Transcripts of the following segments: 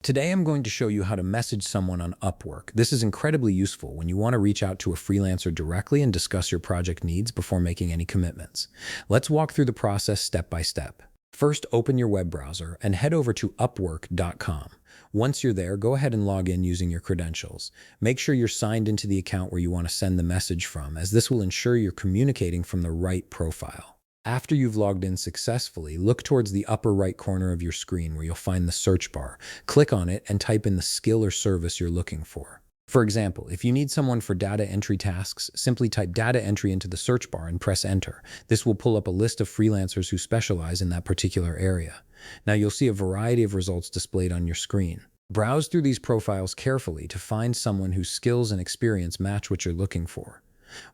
Today I'm going to show you how to message someone on Upwork. This is incredibly useful when you want to reach out to a freelancer directly and discuss your project needs before making any commitments. Let's walk through the process step by step. First, open your web browser and head over to upwork.com. Once you're there, go ahead and log in using your credentials. Make sure you're signed into the account where you want to send the message from, as this will ensure you're communicating from the right profile. After you've logged in successfully, look towards the upper right corner of your screen where you'll find the search bar. Click on it and type in the skill or service you're looking for. For example, if you need someone for data entry tasks, simply type data entry into the search bar and press enter. This will pull up a list of freelancers who specialize in that particular area. Now you'll see a variety of results displayed on your screen. Browse through these profiles carefully to find someone whose skills and experience match what you're looking for.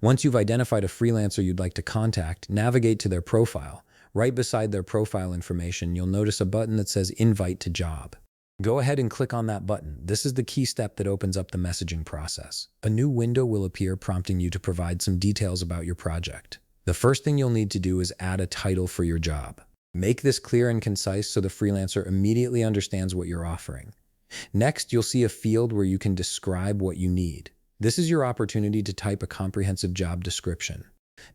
Once you've identified a freelancer you'd like to contact, navigate to their profile. Right beside their profile information, you'll notice a button that says Invite to Job. Go ahead and click on that button. This is the key step that opens up the messaging process. A new window will appear prompting you to provide some details about your project. The first thing you'll need to do is add a title for your job. Make this clear and concise so the freelancer immediately understands what you're offering. Next, you'll see a field where you can describe what you need. This is your opportunity to type a comprehensive job description.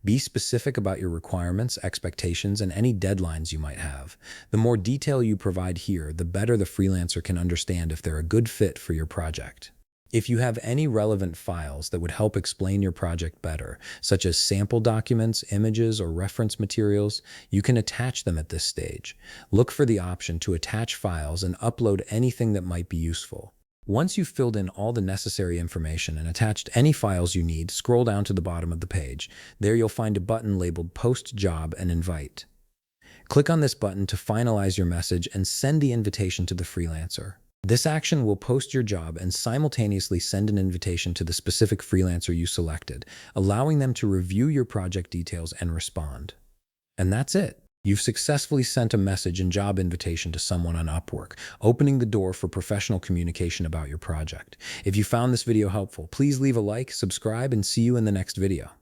Be specific about your requirements, expectations, and any deadlines you might have. The more detail you provide here, the better the freelancer can understand if they're a good fit for your project. If you have any relevant files that would help explain your project better, such as sample documents, images, or reference materials, you can attach them at this stage. Look for the option to attach files and upload anything that might be useful. Once you've filled in all the necessary information and attached any files you need, scroll down to the bottom of the page. There you'll find a button labeled Post Job and Invite. Click on this button to finalize your message and send the invitation to the freelancer. This action will post your job and simultaneously send an invitation to the specific freelancer you selected, allowing them to review your project details and respond. And that's it. You've successfully sent a message and job invitation to someone on Upwork, opening the door for professional communication about your project. If you found this video helpful, please leave a like, subscribe, and see you in the next video.